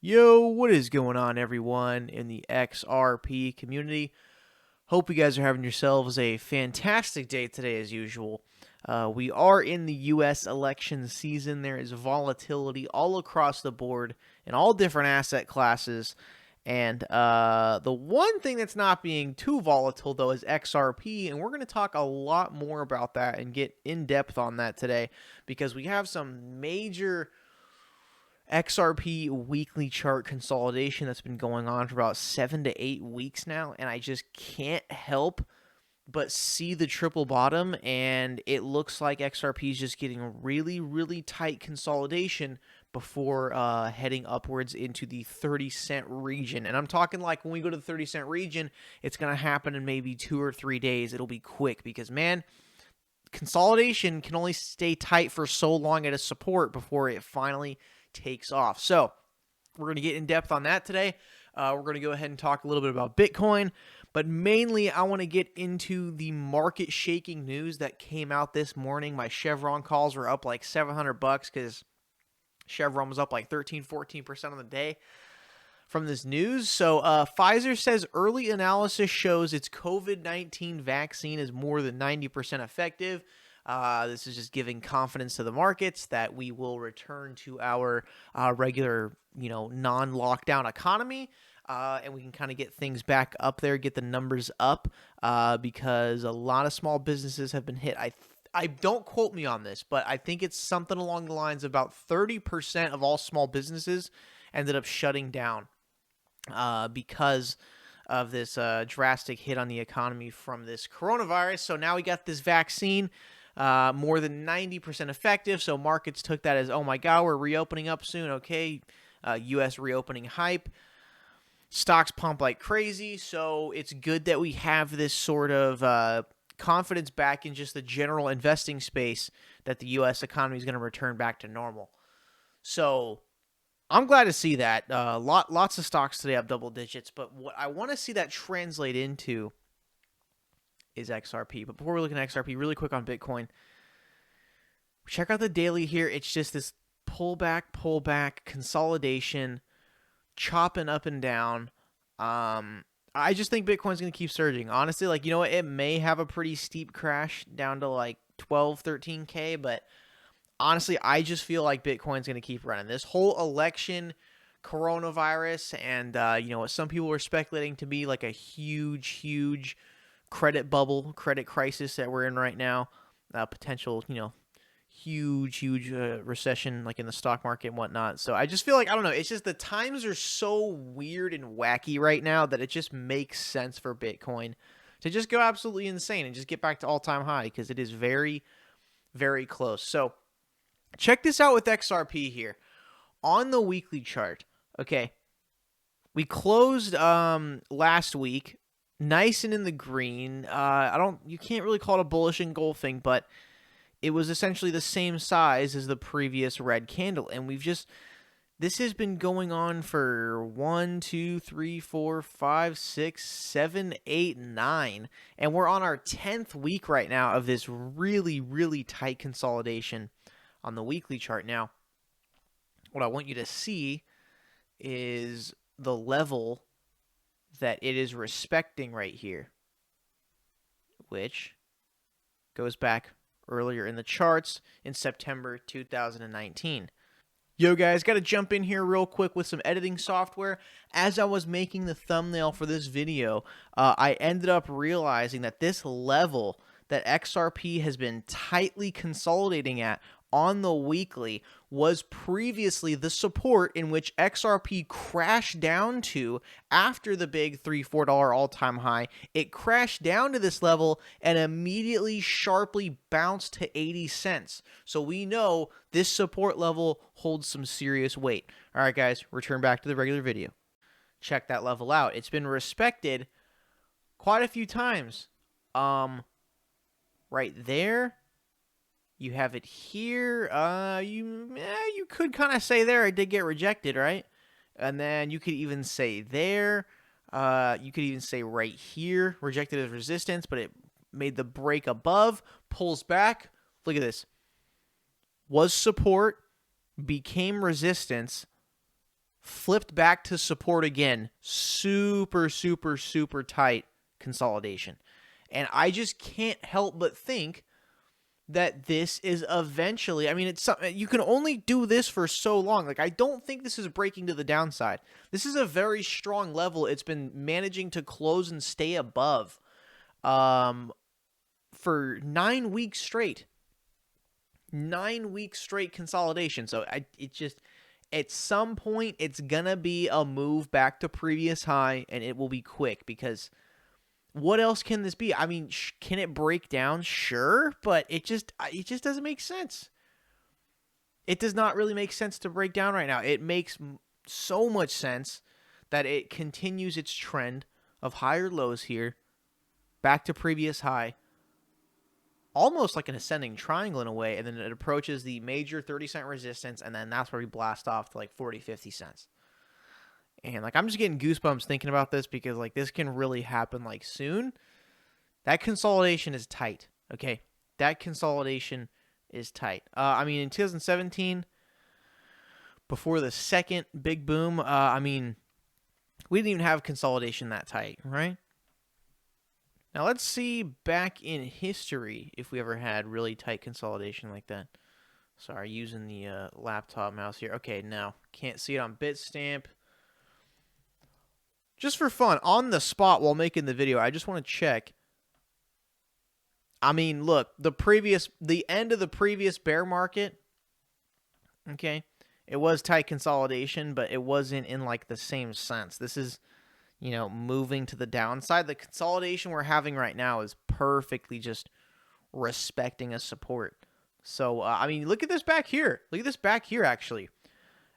Yo, what is going on, everyone in the XRP community? Hope you guys are having yourselves a fantastic day today, as usual. We are in the U.S. election season. There is volatility all across the board in all different asset classes. And the one thing that's not being too volatile, though, is XRP. And we're going to talk a lot more about that and get in depth on that today because we have some major XRP weekly chart consolidation that's been going on for about 7 to 8 weeks now, and I just can't help but see the triple bottom, and it looks like XRP is just getting really tight consolidation before heading upwards into the 30-cent region. And I'm talking like when we go to the 30-cent region, it's going to happen in maybe 2 or 3 days. It'll be quick because, man, consolidation can only stay tight for so long at a support before it finally takes off. So we're going to get in depth on that today. We're going to go ahead and talk a little bit about Bitcoin, but mainly I want to get into the market shaking news that came out this morning. My Chevron calls were up like $700 because Chevron was up like 13-14% on the day from this news. So Pfizer says early analysis shows its COVID-19 vaccine is more than 90% effective. This is just giving confidence to the markets that we will return to our regular, non-lockdown economy, and we can kind of get things back up there, get the numbers up, because a lot of small businesses have been hit. I don't quote me on this, but I think it's something along the lines of about 30% of all small businesses ended up shutting down because of this drastic hit on the economy from this coronavirus. So now we got this vaccine. More than 90% effective, so markets took that as, oh my god, we're reopening up soon, okay, U.S. reopening hype. Stocks pump like crazy, so it's good that we have this sort of confidence back in just the general investing space that the U.S. economy is going to return back to normal. So I'm glad to see that. Lots of stocks today up double digits, but what I want to see that translate into is XRP. But before we look at XRP, really quick on Bitcoin, check out the daily here. It's just this pullback, consolidation, chopping up and down. I just think Bitcoin's going to keep surging. Honestly, it may have a pretty steep crash down to like 12, 13K, but honestly, I just feel like Bitcoin's going to keep running. This whole election, coronavirus, and what some people were speculating to be like a huge credit bubble, credit crisis that we're in right now, potential, huge recession like in the stock market and whatnot. So I just feel like, I don't know, it's just the times are so weird and wacky right now that it just makes sense for Bitcoin to just go absolutely insane and just get back to all-time high because it is very close. So check this out with XRP here on the weekly chart. Okay, we closed last week nice and in the green. You can't really call it a bullish engulfing, but it was essentially the same size as the previous red candle. And this has been going on for 1, 2, 3, 4, 5, 6, 7, 8, 9. And we're on our 10th week right now of this really tight consolidation on the weekly chart. Now, what I want you to see is the level that it is respecting right here, which goes back earlier in the charts in September 2019. Yo guys, got to jump in here real quick with some editing software. As I was making the thumbnail for this video, I ended up realizing that this level that XRP has been tightly consolidating at on the weekly was previously the support in which XRP crashed down to after the big $3-4 all-time high. It crashed down to this level and immediately sharply bounced to 80 cents. So we know this support level holds some serious weight. All right, guys, return back to the regular video. Check that level out. It's been respected quite a few times. Right there. You have it here. You could kind of say there it did get rejected, right? And then you could even say there. You could even say right here, rejected as resistance, but it made the break above, pulls back. Look at this. Was support, became resistance, flipped back to support again. Super, super, super tight consolidation. And I just can't help but think that this is eventually, I mean, it's something you can only do this for so long. Like, I don't think this is breaking to the downside. This is a very strong level. It's been managing to close and stay above for 9 weeks straight. 9 weeks straight consolidation. So it just, at some point, it's gonna be a move back to previous high, and it will be quick, because what else can this be? I mean, can it break down? Sure, but it just doesn't make sense. It does not really make sense to break down right now. It makes so much sense that it continues its trend of higher lows here, back to previous high, almost like an ascending triangle in a way, and then it approaches the major 30-cent resistance, and then that's where we blast off to like 40, 50 cents. And like, I'm just getting goosebumps thinking about this, because like, this can really happen like soon. That consolidation is tight. Okay, that consolidation is tight. I mean, in 2017, before the second big boom, I mean, we didn't even have consolidation that tight, right? Now let's see back in history if we ever had really tight consolidation like that. Sorry, using the laptop mouse here. Okay, now can't see it on Bitstamp. Just for fun, on the spot while making the video, I just want to check. I mean, look, the end of the previous bear market, okay, it was tight consolidation, but it wasn't in like the same sense. This is, you know, moving to the downside. The consolidation we're having right now is perfectly just respecting a support. So, I mean, look at this back here. Look at this back here, actually.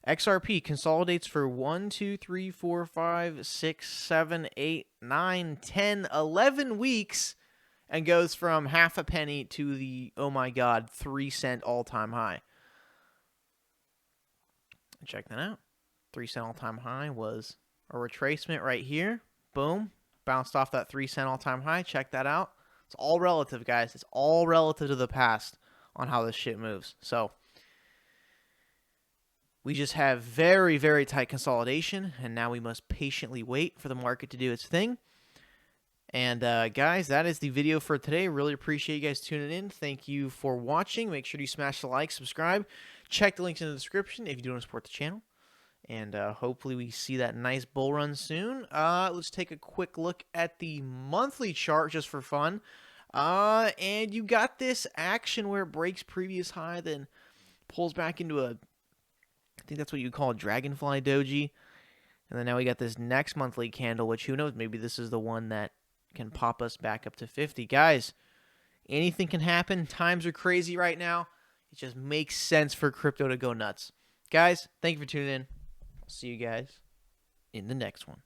XRP consolidates for 1, 2, 3, 4, 5, 6, 7, 8, 9, 10, 11 weeks, and goes from half a penny to the, oh my god, 3-cent all-time high. Check that out. 3-cent all-time high was a retracement right here. Boom. Bounced off that 3-cent all-time high. Check that out. It's all relative, guys. It's all relative to the past on how this shit moves. So, we just have very, very tight consolidation, and now we must patiently wait for the market to do its thing. And guys, that is the video for today. Really appreciate you guys tuning in. Thank you for watching. Make sure you smash the like, subscribe. Check the links in the description if you do want to support the channel. And hopefully we see that nice bull run soon. Let's take a quick look at the monthly chart just for fun. And you got this action where it breaks previous high, then pulls back into a, I think that's what you call a dragonfly doji. And then now we got this next monthly candle, which who knows, maybe this is the one that can pop us back up to 50. Guys, anything can happen. Times are crazy right now. It just makes sense for crypto to go nuts. Guys, thank you for tuning in. I'll see you guys in the next one.